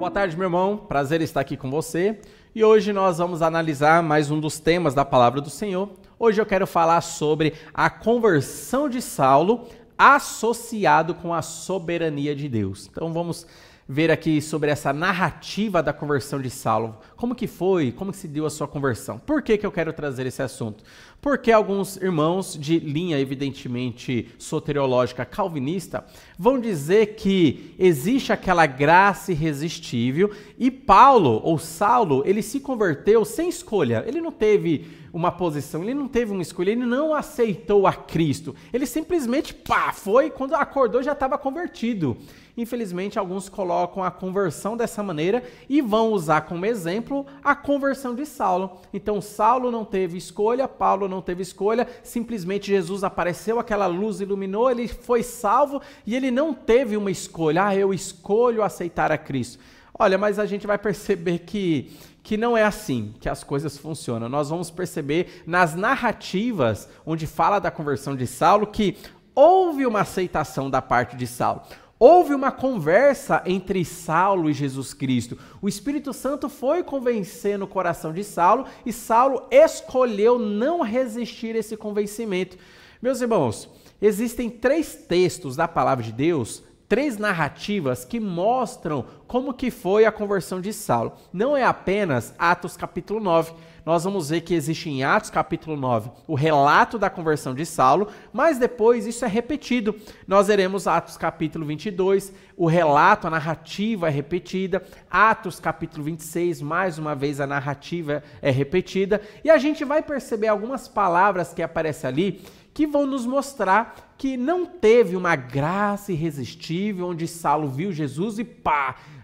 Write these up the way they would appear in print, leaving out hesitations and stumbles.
Boa tarde, meu irmão. Prazer estar aqui com você. E hoje nós vamos analisar mais um dos temas da Palavra do Senhor. Hoje eu quero falar sobre a conversão de Saulo associado com a soberania de Deus. Então vamos ver aqui sobre essa narrativa da conversão de Saulo. Como que foi? Como que se deu a sua conversão? Por que eu quero trazer esse assunto? Porque alguns irmãos de linha, evidentemente, soteriológica calvinista, vão dizer que existe aquela graça irresistível e Paulo, ou Saulo, ele se converteu sem escolha. Ele não teve uma posição, ele não teve uma escolha, ele não aceitou a Cristo. Ele simplesmente, foi, quando acordou já estava convertido. Infelizmente, alguns colocam a conversão dessa maneira e vão usar como exemplo a conversão de Saulo. Então, Saulo não teve escolha, Paulo não teve escolha, simplesmente Jesus apareceu, aquela luz iluminou, ele foi salvo e ele não teve uma escolha. Eu escolho aceitar a Cristo. Olha, mas a gente vai perceber que não é assim que as coisas funcionam. Nós vamos perceber nas narrativas onde fala da conversão de Saulo que houve uma aceitação da parte de Saulo. Houve uma conversa entre Saulo e Jesus Cristo. O Espírito Santo foi convencer no coração de Saulo e Saulo escolheu não resistir a esse convencimento. Meus irmãos, existem 3 textos da palavra de Deus, 3 narrativas que mostram como que foi a conversão de Saulo. Não é apenas Atos capítulo 9. Nós vamos ver que existe em Atos capítulo 9 o relato da conversão de Saulo, mas depois isso é repetido. Nós veremos Atos capítulo 22, o relato, a narrativa é repetida. Atos capítulo 26, mais uma vez a narrativa é repetida. E a gente vai perceber algumas palavras que aparecem ali que vão nos mostrar que não teve uma graça irresistível onde Saulo viu Jesus e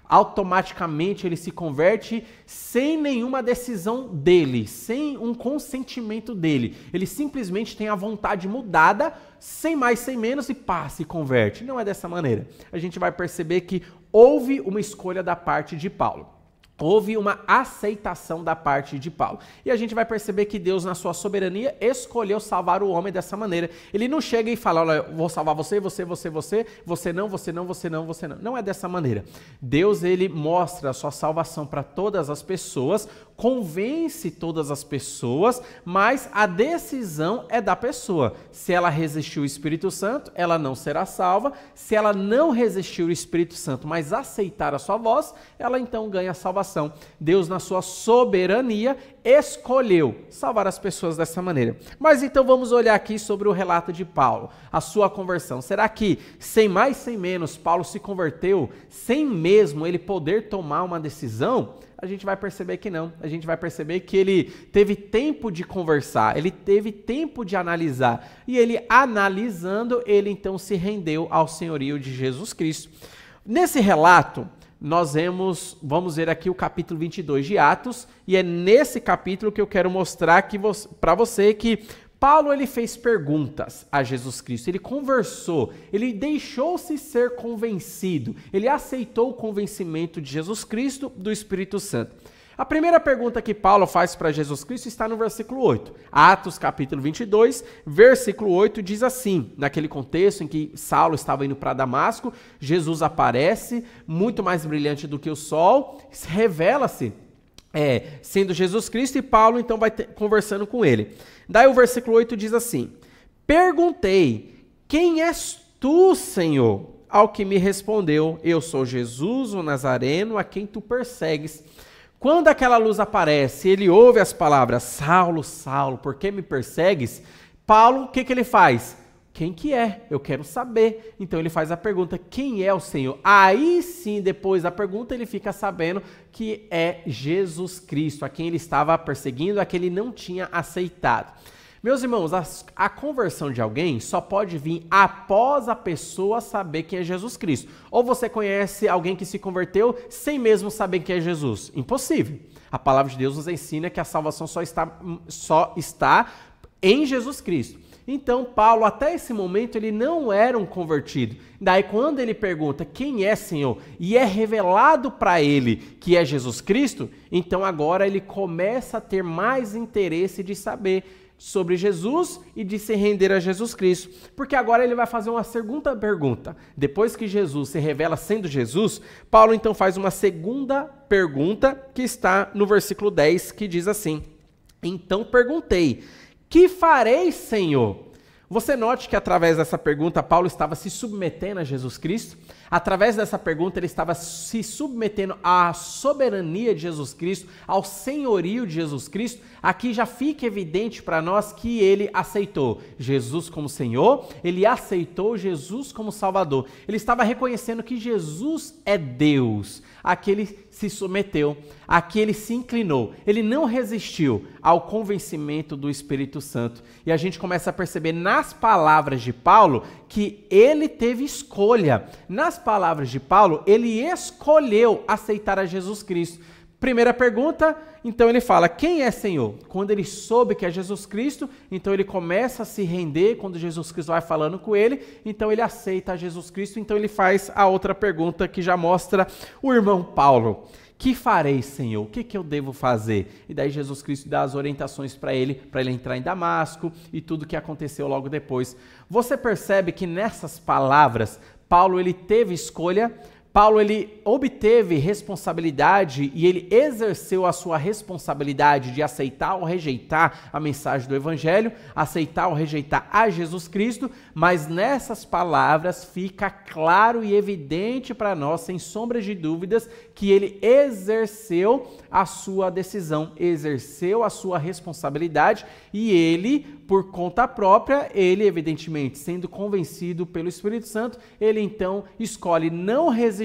automaticamente ele se converte sem nenhuma decisão dele, sem um consentimento dele. Ele simplesmente tem a vontade mudada, sem mais, sem menos e se converte. Não é dessa maneira. A gente vai perceber que houve uma escolha da parte de Paulo. Houve uma aceitação da parte de Paulo. E a gente vai perceber que Deus, na sua soberania, escolheu salvar o homem dessa maneira. Ele não chega e fala, olha, eu vou salvar você não. Não é dessa maneira. Deus, ele mostra a sua salvação para todas as pessoas, convence todas as pessoas, mas a decisão é da pessoa. Se ela resistir o Espírito Santo, ela não será salva. Se ela não resistir o Espírito Santo, mas aceitar a sua voz, ela então ganha a salvação. Deus, na sua soberania, escolheu salvar as pessoas dessa maneira. Mas então vamos olhar aqui sobre o relato de Paulo, a sua conversão. Será que, sem mais, sem menos, Paulo se converteu sem mesmo ele poder tomar uma decisão? A gente vai perceber que não. A gente vai perceber que ele teve tempo de conversar, ele teve tempo de analisar. E ele, analisando, ele então se rendeu ao senhorio de Jesus Cristo. Nesse relato, nós vamos ver aqui o capítulo 22 de Atos, e é nesse capítulo que eu quero mostrar para você que Paulo, ele fez perguntas a Jesus Cristo, ele conversou, ele deixou-se ser convencido, ele aceitou o convencimento de Jesus Cristo, do Espírito Santo. A primeira pergunta que Paulo faz para Jesus Cristo está no versículo 8. Atos capítulo 22, versículo 8 diz assim, naquele contexto em que Saulo estava indo para Damasco, Jesus aparece, muito mais brilhante do que o sol, revela-se, sendo Jesus Cristo, e Paulo então vai conversando com ele. Daí o versículo 8 diz assim, perguntei, quem és tu, Senhor? Ao que me respondeu, eu sou Jesus, o Nazareno, a quem tu persegues. Quando aquela luz aparece, ele ouve as palavras, Saulo, Saulo, por que me persegues? Paulo, o que ele faz? Quem que é? Eu quero saber. Então ele faz a pergunta, quem é o Senhor? Aí sim, depois da pergunta, ele fica sabendo que é Jesus Cristo, a quem ele estava perseguindo, a quem ele não tinha aceitado. Meus irmãos, a conversão de alguém só pode vir após a pessoa saber quem é Jesus Cristo. Ou você conhece alguém que se converteu sem mesmo saber quem é Jesus? Impossível. A palavra de Deus nos ensina que a salvação só está em Jesus Cristo. Então, Paulo, até esse momento, ele não era um convertido. Daí, quando ele pergunta quem é, Senhor, e é revelado para ele que é Jesus Cristo, então agora ele começa a ter mais interesse de saber. sobre Jesus e de se render a Jesus Cristo. Porque agora ele vai fazer uma segunda pergunta. Depois que Jesus se revela sendo Jesus, Paulo então faz uma segunda pergunta que está no versículo 10, que diz assim: então perguntei, que farei, Senhor? Você note que através dessa pergunta Paulo estava se submetendo a Jesus Cristo. Através dessa pergunta ele estava se submetendo à soberania de Jesus Cristo, ao senhorio de Jesus Cristo. Aqui já fica evidente para nós que ele aceitou Jesus como Senhor, ele aceitou Jesus como Salvador. Ele estava reconhecendo que Jesus é Deus. Aqui ele se submeteu, aqui ele se inclinou, ele não resistiu ao convencimento do Espírito Santo. E a gente começa a perceber nas palavras de Paulo que ele teve escolha. Nas palavras de Paulo, ele escolheu aceitar a Jesus Cristo. Primeira pergunta, então ele fala, quem é Senhor? Quando ele soube que é Jesus Cristo, então ele começa a se render, quando Jesus Cristo vai falando com ele, então ele aceita Jesus Cristo, então ele faz a outra pergunta que já mostra o irmão Paulo. Que farei, Senhor? O que eu devo fazer? E daí Jesus Cristo dá as orientações para ele entrar em Damasco e tudo o que aconteceu logo depois. Você percebe que nessas palavras, Paulo ele teve escolha, Paulo ele obteve responsabilidade e ele exerceu a sua responsabilidade de aceitar ou rejeitar a mensagem do Evangelho, aceitar ou rejeitar a Jesus Cristo, mas nessas palavras fica claro e evidente para nós, sem sombras de dúvidas, que ele exerceu a sua decisão, exerceu a sua responsabilidade e ele, por conta própria, ele evidentemente sendo convencido pelo Espírito Santo, ele então escolhe não resistir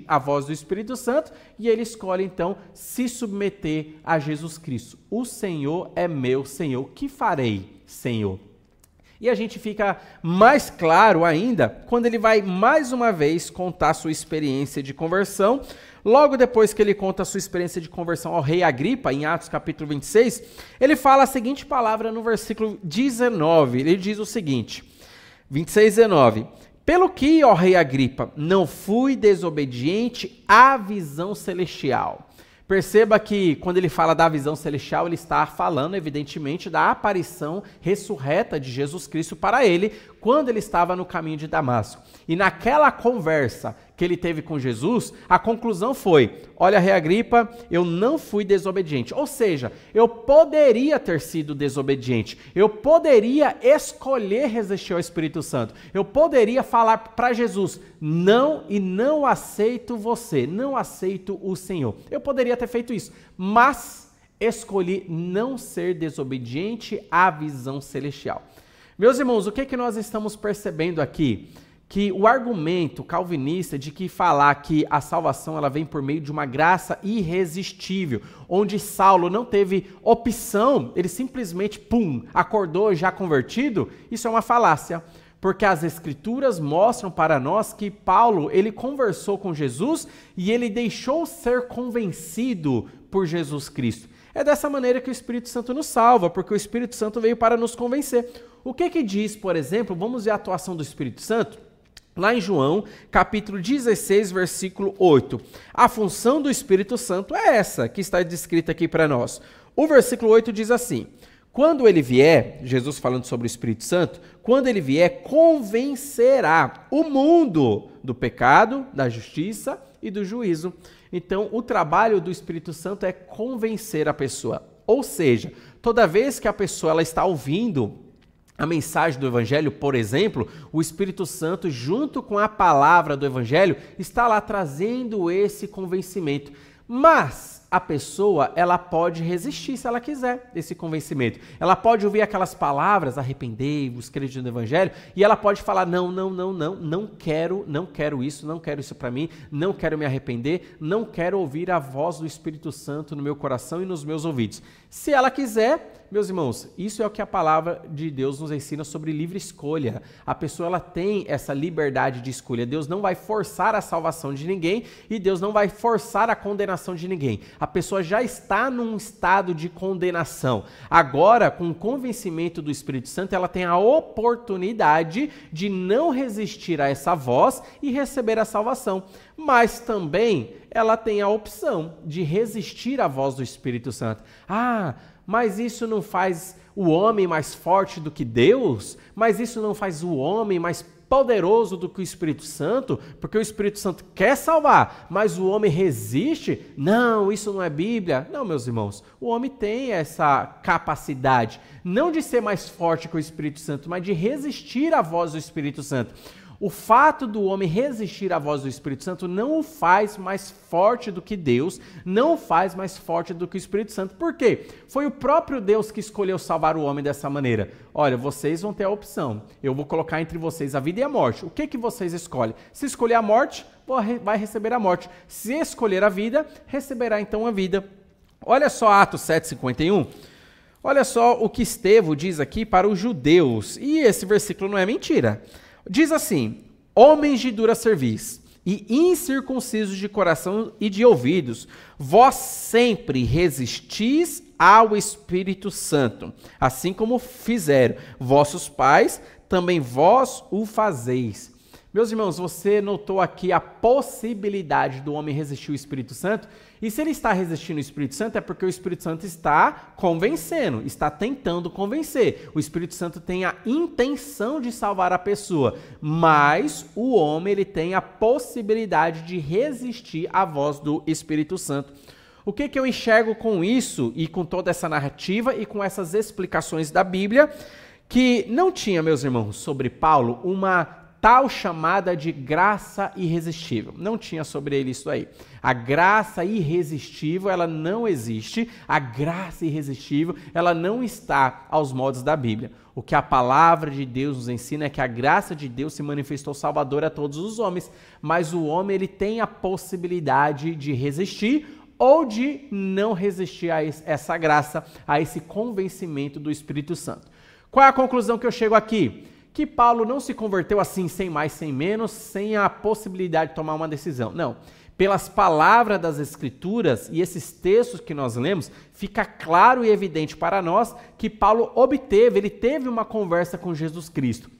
à voz do Espírito Santo e ele escolhe então se submeter a Jesus Cristo. O Senhor é meu Senhor, o que farei, Senhor? E a gente fica mais claro ainda quando ele vai mais uma vez contar sua experiência de conversão. Logo depois que ele conta a sua experiência de conversão ao rei Agripa, em Atos capítulo 26, ele fala a seguinte palavra no versículo 19. Ele diz o seguinte, 26:19. Pelo que, ó rei Agripa, não fui desobediente à visão celestial. Perceba que quando ele fala da visão celestial, ele está falando, evidentemente, da aparição ressurreta de Jesus Cristo para ele, quando ele estava no caminho de Damasco. E naquela conversa que ele teve com Jesus, a conclusão foi, olha, rei Agripa, eu não fui desobediente. Ou seja, eu poderia ter sido desobediente, eu poderia escolher resistir ao Espírito Santo, eu poderia falar para Jesus, não e não aceito você, não aceito o Senhor. Eu poderia ter feito isso, mas escolhi não ser desobediente à visão celestial. Meus irmãos, o que é que nós estamos percebendo aqui? Que o argumento calvinista de que falar que a salvação ela vem por meio de uma graça irresistível, onde Saulo não teve opção, ele simplesmente, acordou já convertido, isso é uma falácia. Porque as Escrituras mostram para nós que Paulo, ele conversou com Jesus e ele deixou ser convencido por Jesus Cristo. É dessa maneira que o Espírito Santo nos salva, porque o Espírito Santo veio para nos convencer. O que diz, por exemplo, vamos ver a atuação do Espírito Santo? Lá em João, capítulo 16, versículo 8. A função do Espírito Santo é essa, que está descrita aqui para nós. O versículo 8 diz assim, quando ele vier, Jesus falando sobre o Espírito Santo, quando ele vier, convencerá o mundo do pecado, da justiça e do juízo. Então, o trabalho do Espírito Santo é convencer a pessoa. Ou seja, toda vez que a pessoa ela está ouvindo a mensagem do Evangelho, por exemplo, o Espírito Santo, junto com a palavra do Evangelho, está lá trazendo esse convencimento. Mas a pessoa, ela pode resistir se ela quiser desse convencimento. Ela pode ouvir aquelas palavras, arrependei-vos, crede no Evangelho, e ela pode falar, não quero isso para mim, não quero me arrepender, não quero ouvir a voz do Espírito Santo no meu coração e nos meus ouvidos. Se ela quiser, meus irmãos, isso é o que a palavra de Deus nos ensina sobre livre escolha. A pessoa ela tem essa liberdade de escolha. Deus não vai forçar a salvação de ninguém e Deus não vai forçar a condenação de ninguém. A pessoa já está num estado de condenação. Agora, com o convencimento do Espírito Santo, ela tem a oportunidade de não resistir a essa voz e receber a salvação. Mas também ela tem a opção de resistir à voz do Espírito Santo. mas isso não faz o homem mais forte do que Deus? Mas isso não faz o homem mais poderoso do que o Espírito Santo? Porque o Espírito Santo quer salvar, mas o homem resiste? Não, isso não é Bíblia. Não, meus irmãos, o homem tem essa capacidade, não de ser mais forte que o Espírito Santo, mas de resistir à voz do Espírito Santo. O fato do homem resistir à voz do Espírito Santo não o faz mais forte do que Deus, não o faz mais forte do que o Espírito Santo. Por quê? Foi o próprio Deus que escolheu salvar o homem dessa maneira. Olha, vocês vão ter a opção. Eu vou colocar entre vocês a vida e a morte. O que vocês escolhem? Se escolher a morte, vai receber a morte. Se escolher a vida, receberá então a vida. Olha só Atos 7:51. Olha só o que Estevão diz aqui para os judeus. E esse versículo não é mentira. Diz assim: homens de dura cerviz e incircuncisos de coração e de ouvidos, vós sempre resistis ao Espírito Santo, assim como fizeram vossos pais, também vós o fazeis. Meus irmãos, você notou aqui a possibilidade do homem resistir ao Espírito Santo? E se ele está resistindo ao Espírito Santo, é porque o Espírito Santo está convencendo, está tentando convencer. O Espírito Santo tem a intenção de salvar a pessoa, mas o homem ele tem a possibilidade de resistir à voz do Espírito Santo. O que eu enxergo com isso e com toda essa narrativa e com essas explicações da Bíblia? Que não tinha, meus irmãos, sobre Paulo uma tal chamada de graça irresistível. Não tinha sobre ele isso aí. A graça irresistível, ela não existe. A graça irresistível, ela não está aos moldes da Bíblia. O que a palavra de Deus nos ensina é que a graça de Deus se manifestou salvadora a todos os homens, mas o homem ele tem a possibilidade de resistir ou de não resistir a essa graça, a esse convencimento do Espírito Santo. Qual é a conclusão que eu chego aqui? Que Paulo não se converteu assim, sem mais, sem menos, sem a possibilidade de tomar uma decisão. Não. Pelas palavras das Escrituras e esses textos que nós lemos, fica claro e evidente para nós que Paulo ele teve uma conversa com Jesus Cristo.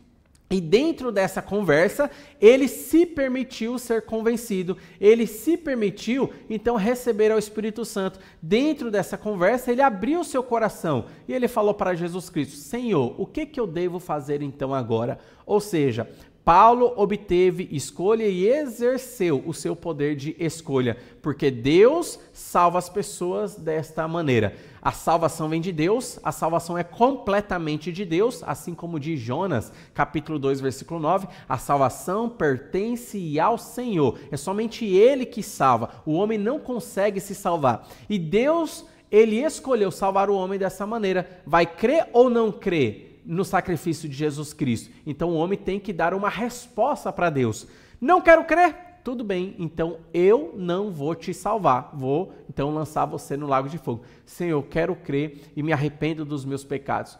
E dentro dessa conversa, ele se permitiu ser convencido, ele se permitiu, então, receber ao Espírito Santo. Dentro dessa conversa, ele abriu o seu coração e ele falou para Jesus Cristo: Senhor, o que eu devo fazer então agora? Ou seja, Paulo obteve escolha e exerceu o seu poder de escolha, porque Deus salva as pessoas desta maneira. A salvação vem de Deus, a salvação é completamente de Deus, assim como diz Jonas, capítulo 2, versículo 9, a salvação pertence ao Senhor, é somente Ele que salva, o homem não consegue se salvar. E Deus, Ele escolheu salvar o homem dessa maneira. Vai crer ou não crer no sacrifício de Jesus Cristo? Então o homem tem que dar uma resposta para Deus. Não quero crer? Tudo bem, então eu não vou te salvar, vou então lançar você no lago de fogo. Senhor, eu quero crer e me arrependo dos meus pecados.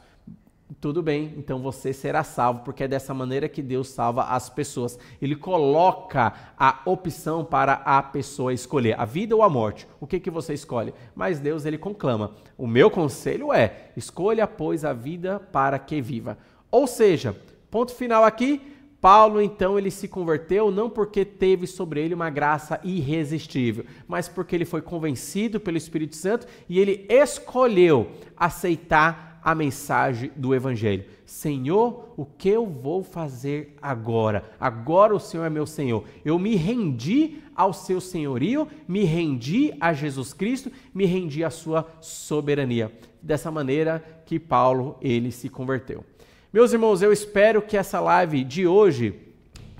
Tudo bem, então você será salvo, porque é dessa maneira que Deus salva as pessoas. Ele coloca a opção para a pessoa escolher, a vida ou a morte. O que você escolhe? Mas Deus, ele conclama: o meu conselho é, escolha, pois, a vida para que viva. Ou seja, ponto final aqui, Paulo, então, ele se converteu não porque teve sobre ele uma graça irresistível, mas porque ele foi convencido pelo Espírito Santo e ele escolheu aceitar a mensagem do Evangelho. Senhor, o que eu vou fazer agora? Agora o Senhor é meu Senhor. Eu me rendi ao seu senhorio, me rendi a Jesus Cristo, me rendi à sua soberania. Dessa maneira que Paulo, ele se converteu. Meus irmãos, eu espero que essa live de hoje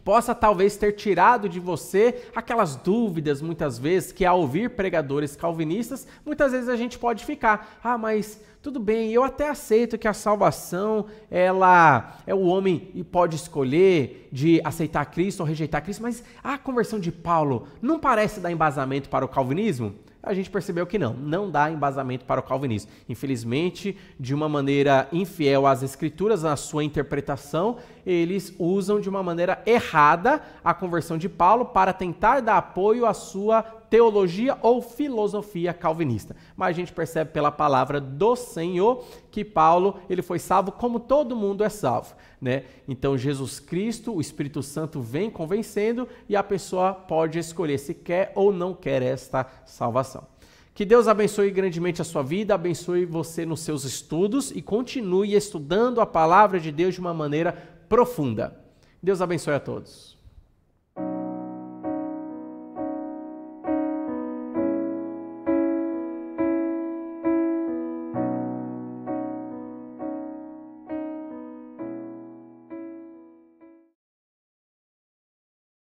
possa talvez ter tirado de você aquelas dúvidas, muitas vezes, que ao ouvir pregadores calvinistas, muitas vezes a gente pode ficar: mas tudo bem, eu até aceito que a salvação, ela é o homem e pode escolher de aceitar Cristo ou rejeitar Cristo, mas a conversão de Paulo não parece dar embasamento para o calvinismo? A gente percebeu que não dá embasamento para o calvinismo. Infelizmente, de uma maneira infiel às Escrituras, na sua interpretação, eles usam de uma maneira errada a conversão de Paulo para tentar dar apoio à sua teologia ou filosofia calvinista. Mas a gente percebe pela palavra do Senhor que Paulo, ele foi salvo como todo mundo é salvo, né? Então Jesus Cristo, o Espírito Santo vem convencendo e a pessoa pode escolher se quer ou não quer esta salvação. Que Deus abençoe grandemente a sua vida, abençoe você nos seus estudos e continue estudando a palavra de Deus de uma maneira profunda. Deus abençoe a todos.